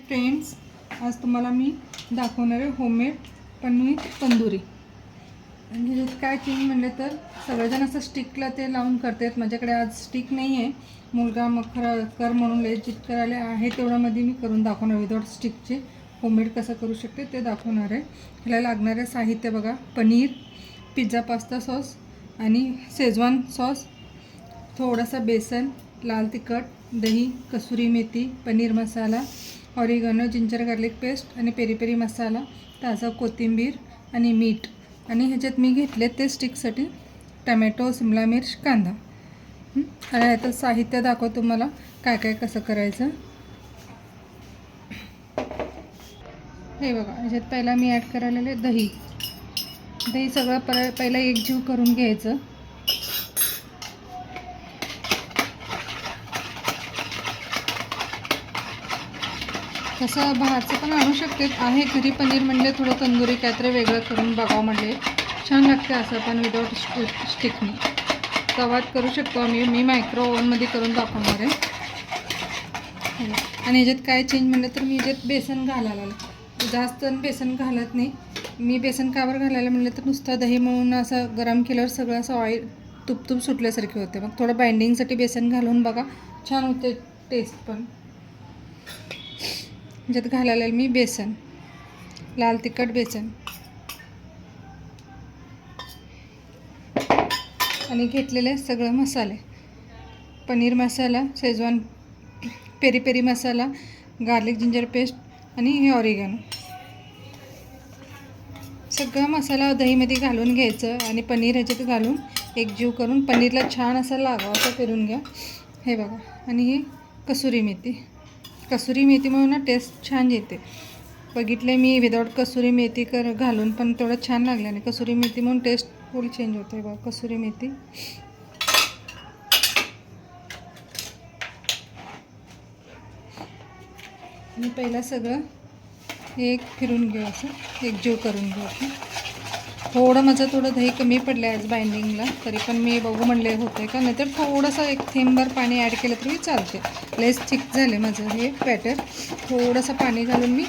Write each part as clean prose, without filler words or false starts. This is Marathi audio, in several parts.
फ्रेंड्स, आज तुम्हाला मी दाखवणार आहे होममेड पनीर तंदुरी. आणि ह्याच्यात काय चेंज म्हणले तर सगळेजण असं स्टिकला ते लावून करतात. माझ्याकडे आज स्टिक नाही आहे. मुलगा मग कर म्हणून जित करायला आहे तेवढ्यामध्ये मी करून दाखवणार. विदाउट स्टिकचे होममेड कसं करू शकते ते दाखवणार आहे. ह्याला लागणारे साहित्य बघा: पनीर, पिझ्झा पास्ता सॉस आणि शेजवान सॉस, थोडासा बेसन, लाल तिखट, दही, kasuri methi, paneer masala, oregano, ginger garlic paste आणि पेरी पेरी मसाला, ताजा कोथिंबीर आणि मीठ. आणि ह्याच्यात मी घेतले ते स्टिकसाठी टमॅटो, शिमला मिर्च, कांदा. आणि ह्याचं साहित्य दाखवतो तुम्हाला काय काय कसं करायचं. हे बघा, ह्याच्यात पहिला मी ॲड करायला दही. दही सगळं पहिला एकजीव करून घ्यायचं. तसं बाहेरचं पण आणू शकते, आहे घरी पनीर म्हणले थोडं तंदुरी काहीतरी वेगळं करून बघावं म्हणले छान लागते. असं पण विदाउट स्टिकने तवात करू शकतो आम्ही. मी मायक्रो ओव्हनमध्ये करून दाखवणार आहे. आणि ह्याच्यात काय चेंज म्हणलं तर मी ह्याच्यात बेसन घालायला जास्त बेसन घालत नाही मी. बेसन कावर घालायला म्हणलं तर नुसतं दही म्हणून असं गरम केल्यावर सगळं असं ऑइल तूप सुटल्यासारखे होते. मग थोडं बाइंडिंगसाठी बेसन घालून बघा, छान होते टेस्ट पण. ह्याच्यात घालायला मी बेसन, लाल तिखट, बेसन आणि घेतलेले सगळे मसाले: paneer masala, Schezwan, peri peri मसाला, गार्लिक जिंजर पेस्ट आणि हे ऑरिगॅनो. सगळा मसाला दहीमध्ये घालून घ्यायचं आणि पनीर ह्याच्यात घालून एकजीव करून पनीरला छान असं लागावं असं करून घ्या. हे बघा. आणि हे कसुरी मेथी म्हणून ना टेस्ट छान येते. बघितले मी विदाउट कसुरी मेथी घालून पण तेवढं छान लागलं. आणि कसुरी मेथी म्हणून टेस्ट फुल चेंज होते. बघा, कसुरी मेथी. आणि पहिला सगळं एक फिरून घेऊ, असं एकजीव करून घेऊ. थोडं दही कमी पडलं आज बाइंडिंगला, तरी पण मी बघू म्हणले होते का, नाहीतर थोडंसं एक थेंबभर पाणी ॲड केलं तरी चालते. लेस थिक झाले माझं हे बॅटर. थोडंसं पाणी घालून मी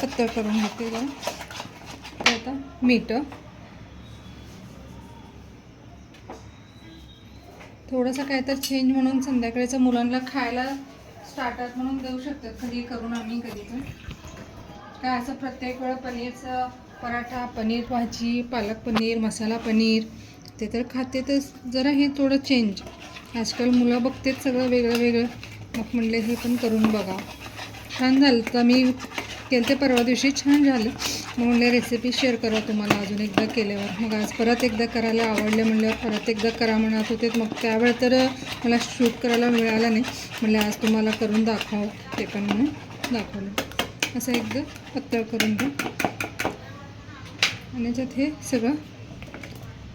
पातळ करून घेते. आता मीठ, थोडंसं काय तर चेंज म्हणून संध्याकाळचं मुलांना खायला स्टार्टर म्हणून देऊ शकतात. कधी करून आम्ही कधी पण काय असं प्रत्येक वेळा पनीरचा पराठा, पनीर भाजी, पालक पनीर, मसाला पनीर ते तर खाते. तर जरा हे थोडं चेंज. आजकाल मुलं बघतात सगळं वेगळं वेगळं, मग म्हणले हे पण करून बघा. छान झालं. तर मी केलं ते परवा दिवशी, छान झालं. मग म्हणले रेसिपी शेअर करा तुम्हाला अजून एकदा केल्यावर. मग आज परत एकदा करायला आवडले म्हणल्यावर परत एकदा करा म्हणत होते. मग त्यावेळ तर मला शूट करायला मिळालं नाही. म्हणले आज तुम्हाला करून दाखव, ते पण म्हणून दाखवलं. असं एकदा पातळ करून घ्या. आणि याच्यात हे सगळं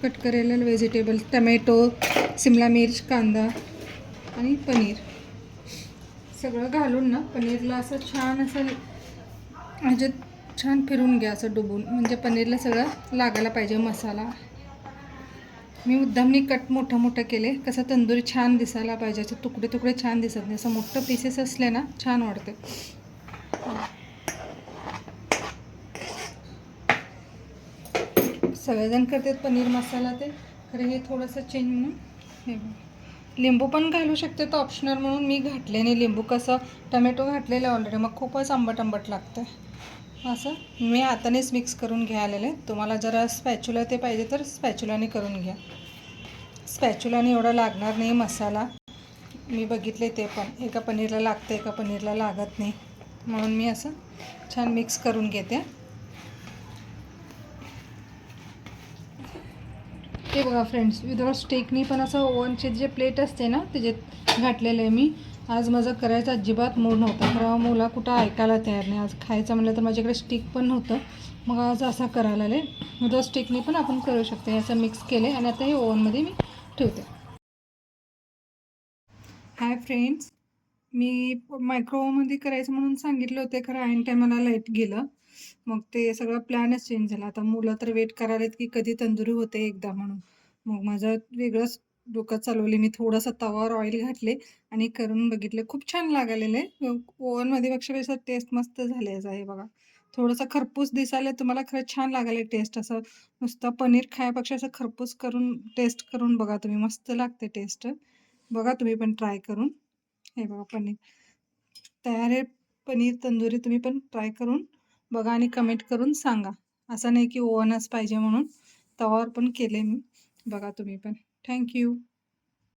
कट करायला व्हेजिटेबल, टमॅटो, शिमला मिर्च, कांदा आणि पनीर सगळं घालून ना पनीरला असं छान असं ह्याच्यात छान फिरून घ्या, असं डुबून. म्हणजे पनीरला सगळं लागायला पाहिजे मसाला. मी मुद्दामनी कट मोठं केले, कसं तंदुरी छान दिसायला पाहिजे. असं तुकडे छान दिसत नाही. असं मोठं पीसेस असले ना छान वाटते. सगळेजण करतात पनीर मसाला ते, खरं हे थोडंसं चेंज म्हणून. हे लिंबू पण घालू शकते, तर ऑप्शनल म्हणून मी घातले नाही लिंबू. कसं टमॅटो घातलेलं ऑलरेडी, मग खूपच आंबट लागतं. असं मी हातानेच मिक्स करून घ्यायलेले. तुम्हाला जरा स्पॅच्युला ते पाहिजे तर स्पॅच्युलाने करून घ्या. स्पॅच्युलाने एवढा लागणार नाही मसाला. मी बघितले ते पण एका पनीरला लागतं, एका पनीरला लागत नाही. म्हणून मी असं छान मिक्स करून घेते. ते बघा फ्रेंड्स, विदाउट स्टिकनी पण असं ओव्हनचे जे प्लेट असते ना त्याच्यात घातलेलं आहे मी. आज माझं करायचं अजिबात मूड नव्हता, खरं मुला कुठं ऐकायला तयार नाही. आज खायचं म्हणलं तर माझ्याकडे स्टिक पण नव्हतं. मग आज असा करायला आले. विदाउट स्टिकनी पण आपण करू शकते. असं मिक्स केले आणि आता हे ओव्हनमध्ये मी ठेवते. हाय फ्रेंड्स, मी मायक्रोवेव्हमध्ये करायचं म्हणून सांगितलं होते, खरं ऐन टायमाला लाईट गेलं. मग ते सगळं प्लॅनच चेंज झाला. आता मुलं तर वेट करायला की कधी तंदुरी होते एकदा म्हणून. मग माझं वेगळंच डोकं चालवले मी. थोडासा तवावर ऑइल घातले आणि करून बघितले. खूप छान लागायलेलं आहे. ओव्हनमध्ये पेक्षा टेस्ट मस्त झाली आहे बघा. थोडंसं खरपूस दिसायला तुम्हाला खरंच छान लागायला टेस्ट. असं नुसतं पनीर खाण्यापेक्षा असं खरपूस करून टेस्ट करून बघा तुम्ही. मस्त लागते टेस्ट. बघा तुम्ही पण ट्राय करून. हे बघा पनीर तयार आहे. पनीर तंदुरी तुम्ही पण ट्राय करून बघा आणि कमेंट करून सांगा. असं नाही की ओव्हनच पाहिजे म्हणून. तवावर पण केले मी. बघा तुम्ही पण. Thank you.